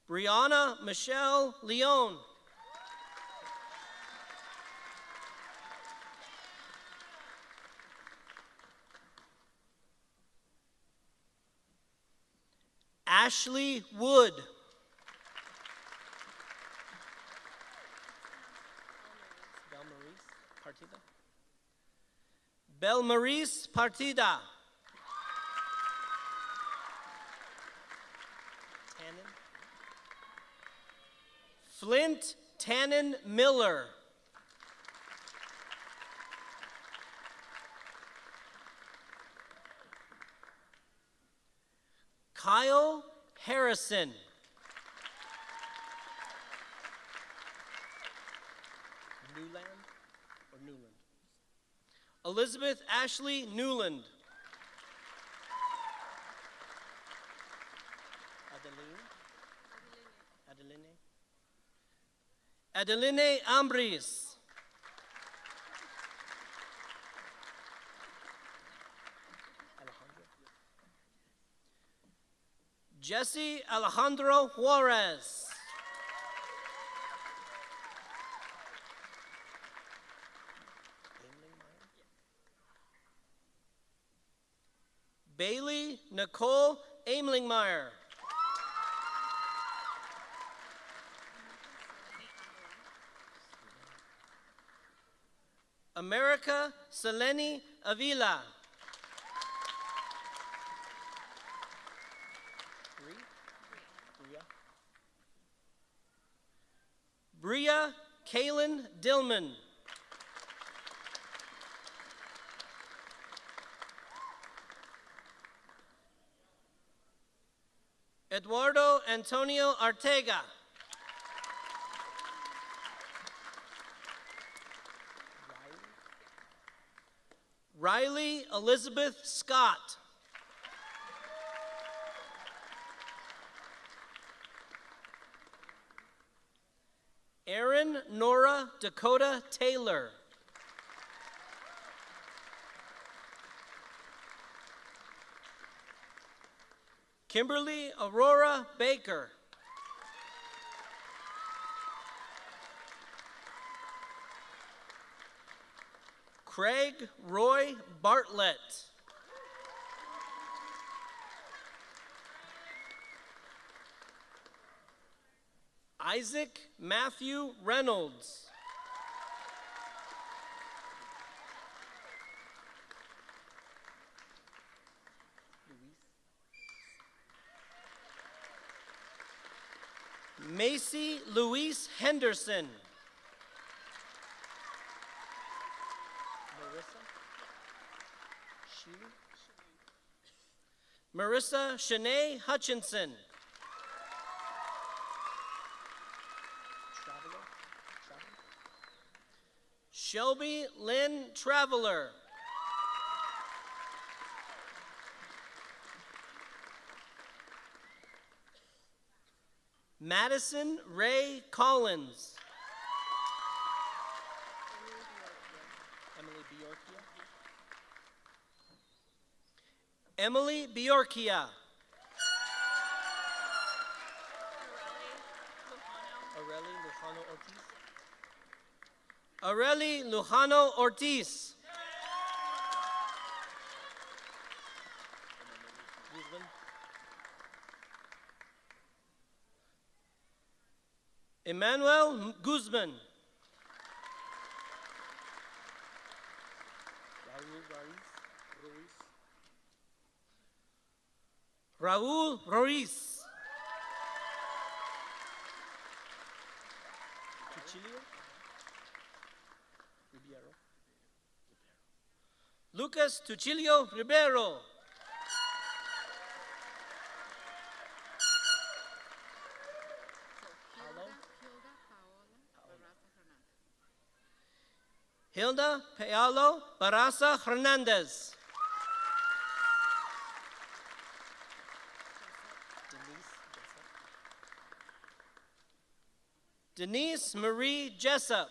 Brianna Michelle Leone. Ashley Wood. Belmaris Partida. Flint Tannen Miller. Kyle Harrison. Newland or Newland? Elizabeth Ashley Newland. Adeline Ambris. Jesse Alejandro Juarez. Bailey Nicole Aimlingmeyer. America Seleni Avila. Bria Kaylin Dillman. Eduardo Antonio Artega. Riley Elizabeth Scott. Erin Nora Dakota Taylor. Kimberly Aurora Baker. Craig Roy Bartlett. Isaac Matthew Reynolds. Macy Louise Henderson. Marissa Shanae Hutchinson. Shelby Lynn Traveler. Madison Ray Collins. Emily Bjorkia. Areli Lujano Ortiz. Emmanuel Guzman. Raul Ruiz. Lucas Tuchilio Ribeiro. Hilda Paolo Barraza Hernandez. Denise Marie Jessup.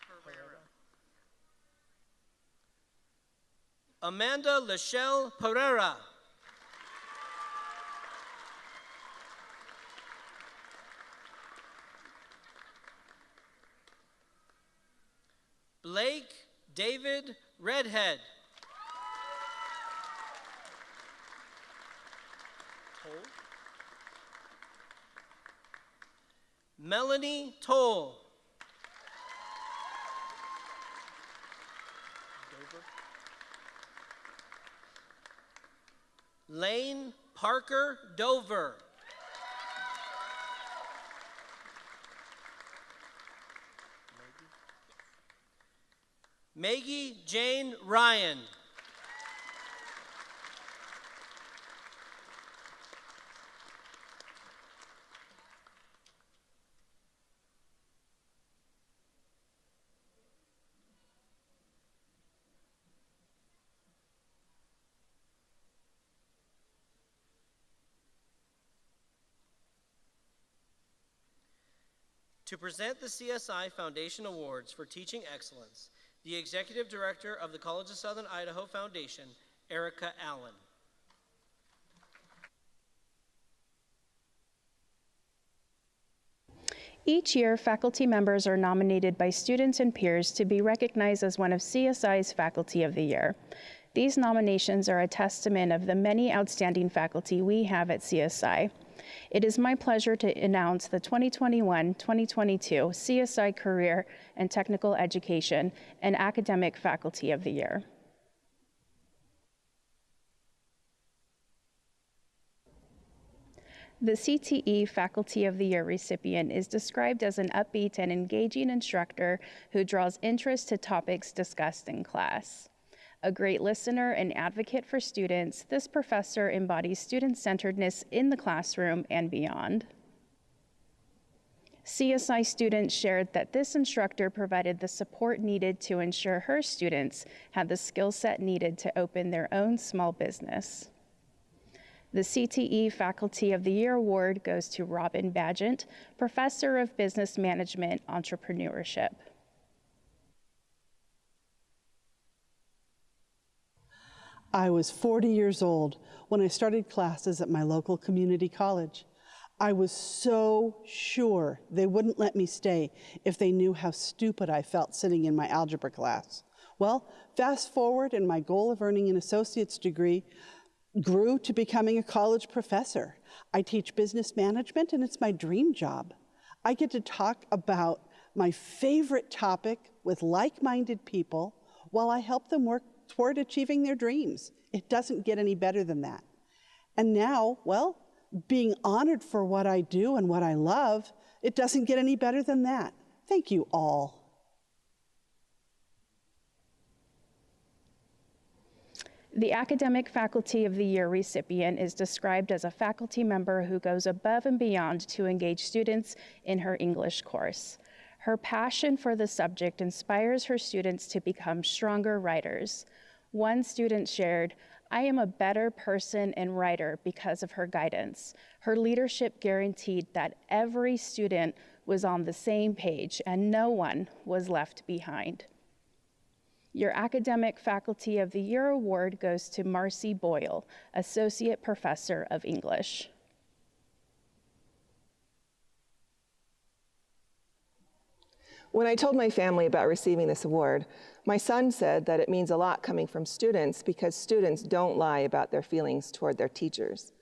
Herrera. Amanda Lachelle Pereira. Blake David Redhead. Melanie Toll. Lane Parker Dover. Maggie Jane Ryan. To present the CSI Foundation Awards for Teaching Excellence, the Executive Director of the College of Southern Idaho Foundation, Erica Allen. Each year, faculty members are nominated by students and peers to be recognized as one of CSI's Faculty of the Year. These nominations are a testament of the many outstanding faculty we have at CSI. It is my pleasure to announce the 2021-2022 CSI Career and Technical Education and Academic Faculty of the Year. The CTE Faculty of the Year recipient is described as an upbeat and engaging instructor who draws interest to topics discussed in class. A great listener and advocate for students, this professor embodies student-centeredness in the classroom and beyond. CSI students shared that this instructor provided the support needed to ensure her students had the skill set needed to open their own small business. The CTE Faculty of the Year Award goes to Robin Badgent, Professor of Business Management Entrepreneurship. I was 40 years old when I started classes at my local community college. I was so sure they wouldn't let me stay if they knew how stupid I felt sitting in my algebra class. Well, fast forward, and my goal of earning an associate's degree grew to becoming a college professor. I teach business management, and it's my dream job. I get to talk about my favorite topic with like-minded people while I help them work toward achieving their dreams. It doesn't get any better than that. And now, well, being honored for what I do and what I love, it doesn't get any better than that. Thank you all. The Academic Faculty of the Year recipient is described as a faculty member who goes above and beyond to engage students in her English course. Her passion for the subject inspires her students to become stronger writers. One student shared, "I am a better person and writer because of her guidance. Her leadership guaranteed that every student was on the same page and no one was left behind." Your Academic Faculty of the Year award goes to Marcy Boyle, Associate Professor of English. When I told my family about receiving this award, my son said that it means a lot coming from students because students don't lie about their feelings toward their teachers.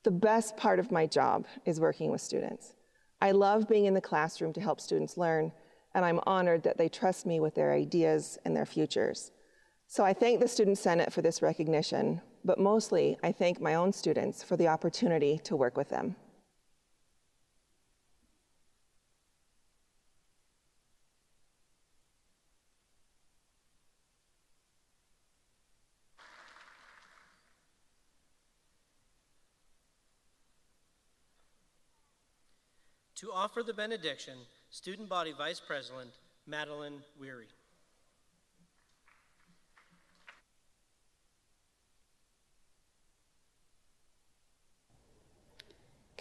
The best part of my job is working with students. I love being in the classroom to help students learn, and I'm honored that they trust me with their ideas and their futures. So I thank the Student Senate for this recognition, but mostly I thank my own students for the opportunity to work with them. To offer the benediction, Student Body Vice President, Madeline Weary.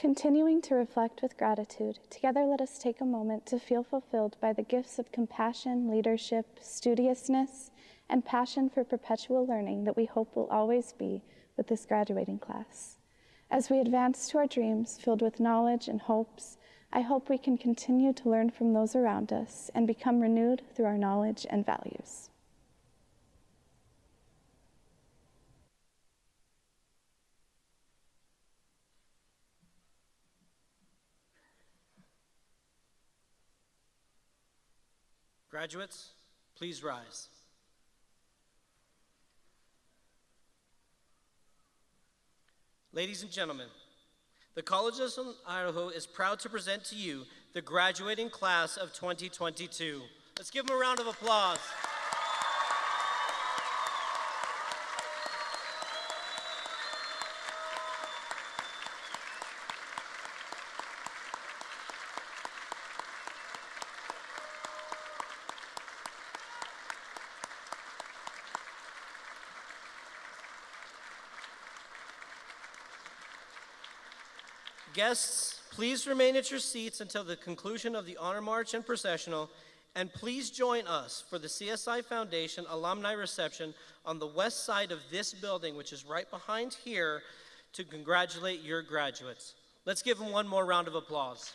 Continuing to reflect with gratitude, together let us take a moment to feel fulfilled by the gifts of compassion, leadership, studiousness, and passion for perpetual learning that we hope will always be with this graduating class. As we advance to our dreams filled with knowledge and hopes, I hope we can continue to learn from those around us and become renewed through our knowledge and values. Graduates, please rise. Ladies and gentlemen, the College of Southern Idaho is proud to present to you the graduating class of 2022. Let's give them a round of applause. Guests, please remain at your seats until the conclusion of the Honor March and Processional, and please join us for the CSI Foundation Alumni Reception on the west side of this building, which is right behind here, to congratulate your graduates. Let's give them one more round of applause.